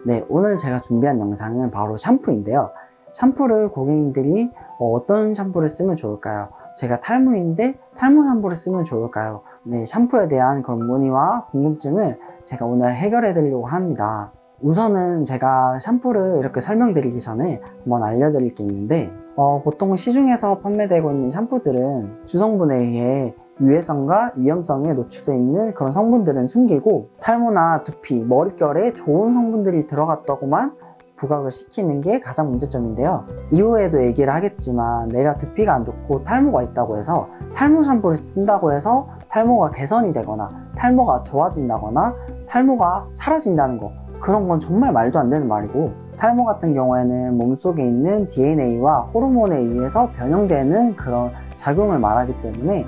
네, 오늘 제가 준비한 영상은 바로 샴푸인데요. 샴푸를 고객님들이 어떤 샴푸를 쓰면 좋을까요? 제가 탈모인데 탈모 샴푸를 쓰면 좋을까요? 네, 샴푸에 대한 그런 문의와 궁금증을 제가 오늘 해결해 드리려고 합니다. 우선은 제가 샴푸를 이렇게 설명드리기 전에 한번 알려드릴 게 있는데 보통 시중에서 판매되고 있는 샴푸들은 주성분에 의해 유해성과 위험성에 노출되어 있는 그런 성분들은 숨기고 탈모나 두피, 머릿결에 좋은 성분들이 들어갔다고만 부각을 시키는 게 가장 문제점인데요. 이후에도 얘기를 하겠지만 내가 두피가 안 좋고 탈모가 있다고 해서 탈모 샴푸를 쓴다고 해서 탈모가 개선이 되거나 탈모가 좋아진다거나 탈모가 사라진다는 거, 그런 건 정말 말도 안 되는 말이고, 탈모 같은 경우에는 몸속에 있는 DNA와 호르몬에 의해서 변형되는 그런 작용을 말하기 때문에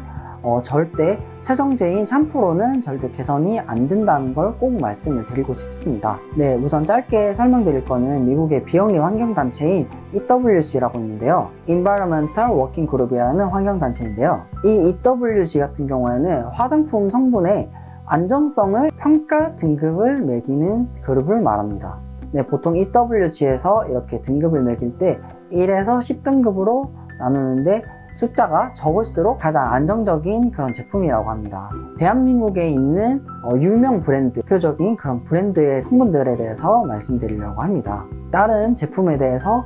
절대 세정제인 샴푸로는 절대 개선이 안 된다는 걸 꼭 말씀을 드리고 싶습니다. 네, 우선 짧게 설명드릴 거는 미국의 비영리 환경단체인 EWG라고 있는데요. Environmental Working Group이라는 환경단체인데요. 이 EWG 같은 경우에는 화장품 성분의 안전성을 평가 등급을 매기는 그룹을 말합니다. 네, 보통 EWG에서 이렇게 등급을 매길 때 1에서 10등급으로 나누는데 숫자가 적을수록 가장 안정적인 그런 제품이라고 합니다. 대한민국에 있는 유명 브랜드, 대표적인 그런 브랜드의 성분들에 대해서 말씀드리려고 합니다. 다른 제품에 대해서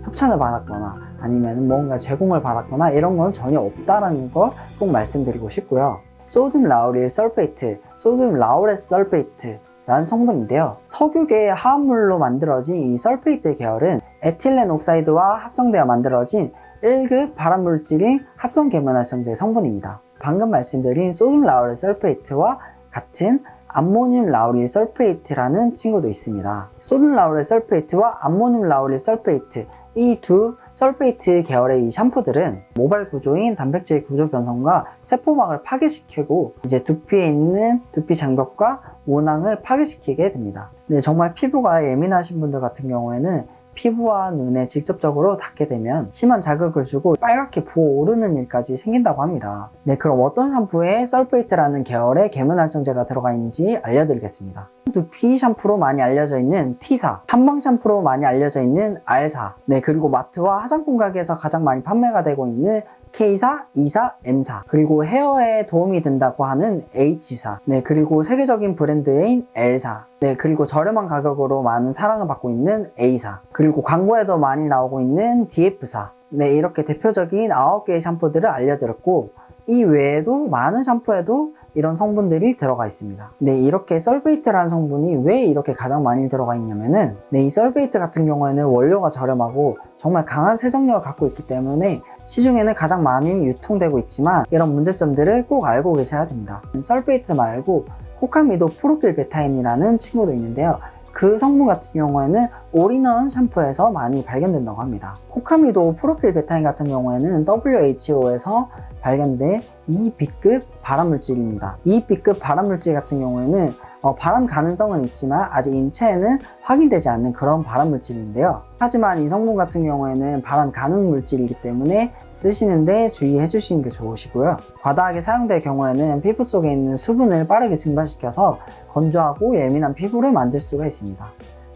협찬을 받았거나 아니면 뭔가 제공을 받았거나 이런 건 전혀 없다라는 걸 꼭 말씀드리고 싶고요. 소듐 라우릴 설페이트, 소듐 라우렛 설페이트 라는 성분인데요. 석유계 화합물로 만들어진 이 설페이트 계열은 에틸렌 옥사이드와 합성되어 만들어진 1급 발암물질인 합성계면활성제 성분입니다. 방금 말씀드린 소듐 라우릴 설페이트와 같은 암모늄 라우릴 설페이트라는 친구도 있습니다. 소듐 라우릴 설페이트와 암모늄 라우릴 설페이트, 이 두 설페이트 계열의 이 샴푸들은 모발 구조인 단백질 구조 변성과 세포막을 파괴시키고 이제 두피에 있는 두피 장벽과 모낭을 파괴시키게 됩니다. 네, 정말 피부가 예민하신 분들 같은 경우에는 피부와 눈에 직접적으로 닿게 되면 심한 자극을 주고 빨갛게 부어오르는 일까지 생긴다고 합니다. 네, 그럼 어떤 샴푸에 설페이트라는 계열의 계면활성제가 들어가 있는지 알려드리겠습니다. 두피 샴푸로 많이 알려져 있는 T사, 한방 샴푸로 많이 알려져 있는 R사, 네, 그리고 마트와 화장품 가게에서 가장 많이 판매가 되고 있는 K사, E사, M사, 그리고 헤어에 도움이 된다고 하는 H사, 네, 그리고 세계적인 브랜드인 L사, 네, 그리고 저렴한 가격으로 많은 사랑을 받고 있는 A사, 그리고 광고에도 많이 나오고 있는 DF사, 네, 이렇게 대표적인 9개의 샴푸들을 알려드렸고, 이 외에도 많은 샴푸에도 이런 성분들이 들어가 있습니다. 네, 이렇게 설페이트라는 성분이 왜 이렇게 가장 많이 들어가 있냐면은, 네, 이 설페이트 같은 경우에는 원료가 저렴하고 정말 강한 세정력을 갖고 있기 때문에 시중에는 가장 많이 유통되고 있지만 이런 문제점들을 꼭 알고 계셔야 됩니다. 설페이트 말고 코카미도 프로필 베타인이라는 친구도 있는데요. 그 성분 같은 경우에는 올인원 샴푸에서 많이 발견된다고 합니다. 코카미도 프로필 베타인 같은 경우에는 WHO에서 발견된 2B급 발암물질입니다. 2B급 발암물질 같은 경우에는 발암 가능성은 있지만 아직 인체에는 확인되지 않는 그런 발암물질인데요. 하지만 이 성분 같은 경우에는 발암 가능 물질이기 때문에 쓰시는데 주의해 주시는 게 좋으시고요. 과다하게 사용될 경우에는 피부 속에 있는 수분을 빠르게 증발시켜서 건조하고 예민한 피부를 만들 수가 있습니다.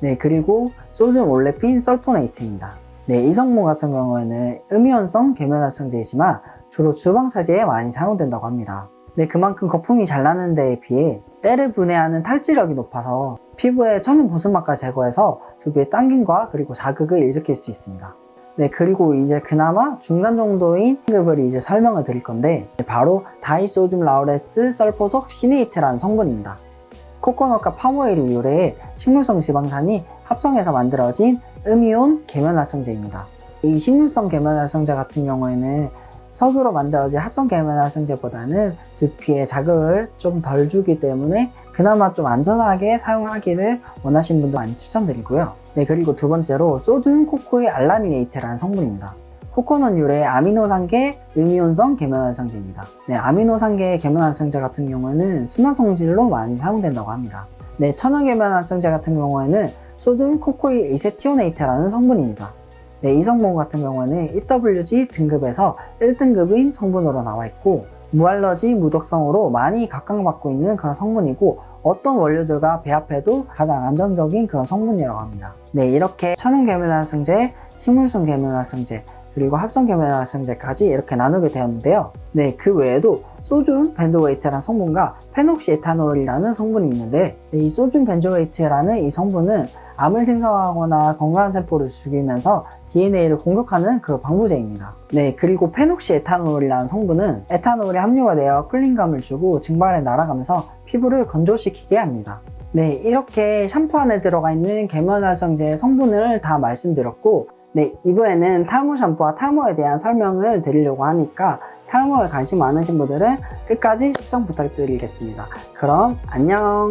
네, 그리고 소듐 올레핀 설포네이트입니다. 네, 이 성분 같은 경우에는 음이온성 계면활성제이지만 주로 주방사지에 많이 사용된다고 합니다. 네, 그만큼 거품이 잘 나는 데에 비해 때를 분해하는 탈지력이 높아서 피부의 천연 보습막과 제거해서 두피의 당김과 그리고 자극을 일으킬 수 있습니다. 네, 그리고 이제 그나마 중간 정도인 등급을 이제 설명을 드릴 건데, 바로 다이소듐 라우레스 설포속 시네이트라는 성분입니다. 코코넛과 파모일이 유래의 식물성 지방산이 합성해서 만들어진 음이온 계면활성제입니다. 이 식물성 계면활성제 같은 경우에는 석유로 만들어진 합성 계면활성제보다는 두피에 자극을 좀 덜 주기 때문에 그나마 좀 안전하게 사용하기를 원하시는 분들 많이 추천드리고요. 네, 그리고 두 번째로 소듐 코코일 알라미네이트라는 성분입니다. 코코넛 유래 아미노산계 음이온성 계면활성제입니다. 네, 아미노산계 계면활성제 같은 경우에는 순화 성질로 많이 사용된다고 합니다. 네, 천연 계면활성제 같은 경우에는 소듐 코코일 이세티오네이트라는 성분입니다. 네, 이 성분 같은 경우에는 EWG 등급에서 1등급인 성분으로 나와 있고 무알러지, 무독성으로 많이 각광받고 있는 그런 성분이고 어떤 원료들과 배합해도 가장 안정적인 그런 성분이라고 합니다. 네, 이렇게 천연 계면활성제, 식물성 계면활성제, 그리고 합성 계면활성제까지 이렇게 나누게 되었는데요. 네, 그 외에도 소듐 벤조웨이트라는 성분과 페녹시에탄올이라는 성분이 있는데 이 소듐 벤조웨이트라는 이 성분은 암을 생성하거나 건강한 세포를 죽이면서 DNA를 공격하는 그 방부제입니다. 네, 그리고 페녹시에탄올이라는 성분은 에탄올이 함유가 되어 쿨링감을 주고 증발에 날아가면서 피부를 건조시키게 합니다. 네, 이렇게 샴푸 안에 들어가 있는 계면활성제 성분을 다 말씀드렸고 네, 이번에는 탈모 샴푸와 탈모에 대한 설명을 드리려고 하니까 탈모에 관심 많으신 분들은 끝까지 시청 부탁드리겠습니다. 그럼 안녕!